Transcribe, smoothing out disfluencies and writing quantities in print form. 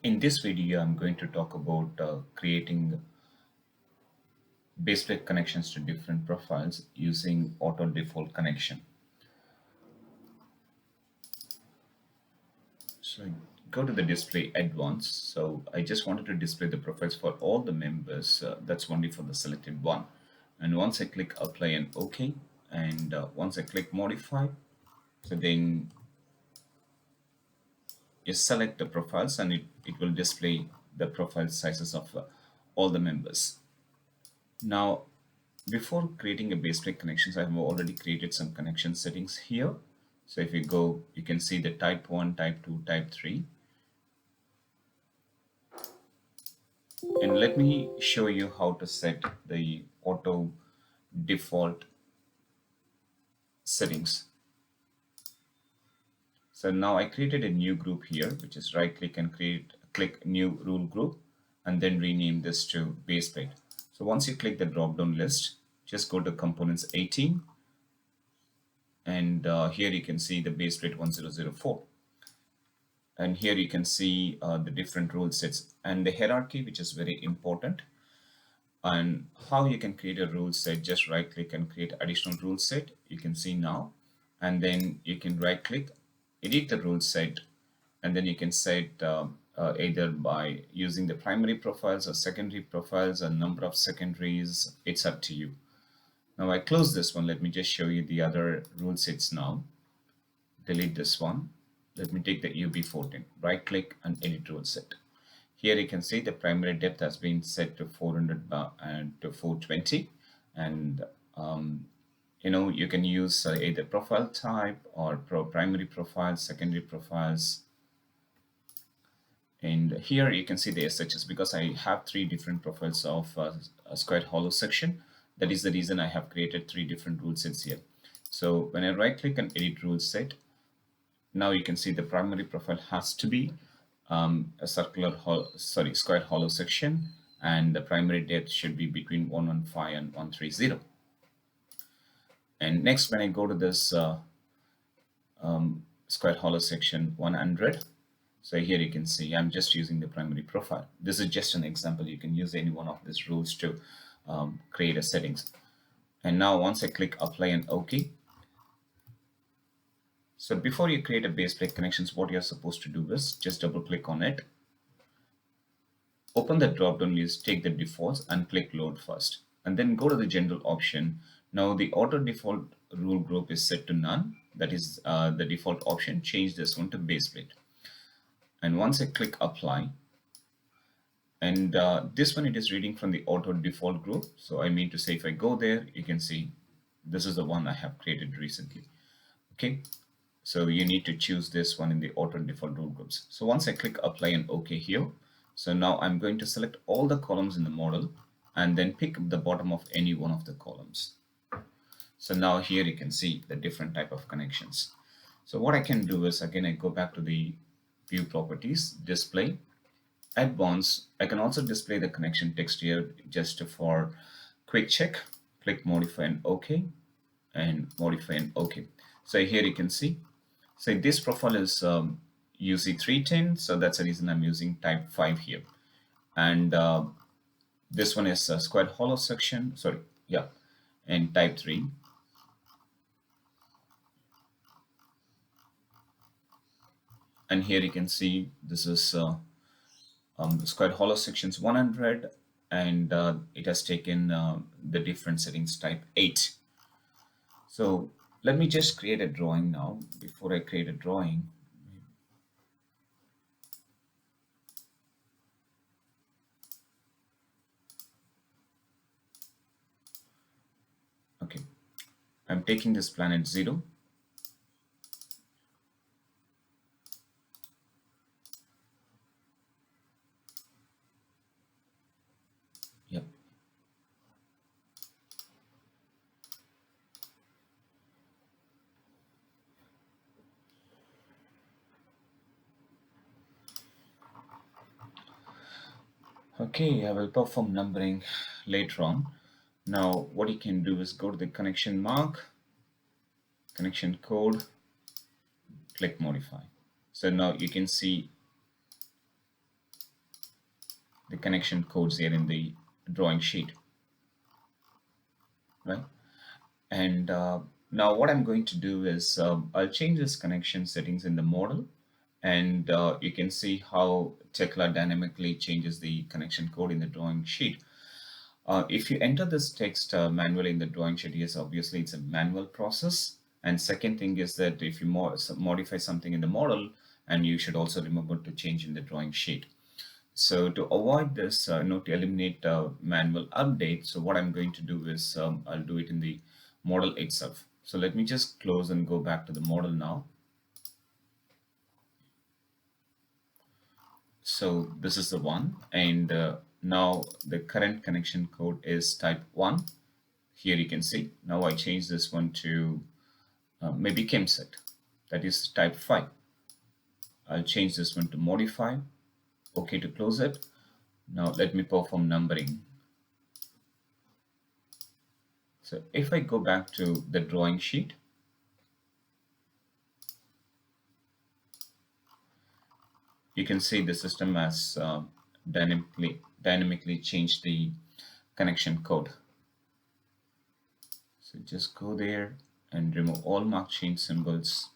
In this video, I'm going to talk about creating baseplate connections to different profiles using auto default connection. So go to the display advanced. So I just wanted to display the profiles for all the members. That's only for the selected one. And once I click apply and OK, and once I click modify, so then you select the profiles and it will display the profile sizes of all the members. Now, before creating a baseplate connections, I have already created some connection settings here. So if you go, you can see the type 1, type 2, type 3. And let me show you how to set the auto default settings. So now I created a new group here, which is right click and click new rule group and then rename this to baseplate. So once you click the drop down list, just go to components 18 and here you can see the baseplate 1004. And here you can see the different rule sets and the hierarchy, which is very important. And how you can create a rule set, just right click and create additional rule set, you can see now. And then you can right click, edit the rule set, and then you can set either by using the primary profiles or secondary profiles, a number of secondaries. It's up to you. Now I close this one. Let me just show you the other rule sets now. Delete this one. Let me take the UB14, right click and edit rule set. Here you can see the primary depth has been set to 400 and to 420. And you can use either profile type or primary profiles, secondary profiles. And here you can see the SHS because I have three different profiles of a square hollow section. That is the reason I have created three different rule sets here. So when I right click and edit rule set, now you can see the primary profile has to be a square hollow section, and the primary depth should be between 115 and 130. And next, when I go to this square hollow section 100, so here you can see I'm just using the primary profile. This is just an example. You can use any one of these rules to create a settings. And now once I click apply and OK, so before you create a baseplate connections, what you're supposed to do is just double click on it, open the drop down list, take the defaults and click load first, and then go to the general option. Now the auto default rule group is set to none. That is the default option. Change this one to baseplate. And once I click apply, and this one it is reading from the auto default group. So I mean to say if I go there, you can see this is the one I have created recently. Okay. So you need to choose this one in the auto default rule groups. So once I click apply and OK here, so now I'm going to select all the columns in the model and then pick the bottom of any one of the columns. So now here you can see the different type of connections. So what I can do is, again, I go back to the view properties, display, advanced. I can also display the connection text here just for quick check. Click modify and OK, and modify and OK. So here you can see, so this profile is UC310, so that's the reason I'm using type 5 here. And this one is a square hollow section, sorry, yeah, and type 3. And here you can see this is square hollow sections 100, and it has taken the different settings type 8. So let me just create a drawing now. Before I create a drawing, okay, I'm taking this planet 0. Yep. Okay, I will perform numbering later on. Now what you can do is go to the connection mark, connection code, click modify. So now you can see the connection codes here in the drawing sheet, right? And now what I'm going to do is I'll change this connection settings in the model, and you can see how Tekla dynamically changes the connection code in the drawing sheet. If you enter this text manually in the drawing sheet, yes, obviously it's a manual process. And second thing is that if you modify something in the model, and you should also remember to change in the drawing sheet. So to avoid this, to eliminate manual update, so what I'm going to do is I'll do it in the model itself. So let me just close and go back to the model now. So this is the one, and now the current connection code is type 1. Here you can see. Now I change this one to maybe chemset, that is type 5. I'll change this one to modify. Okay to close it. Now let me perform numbering. So if I go back to the drawing sheet, you can see the system has dynamically changed the connection code. So just go there and remove all mark chain symbols.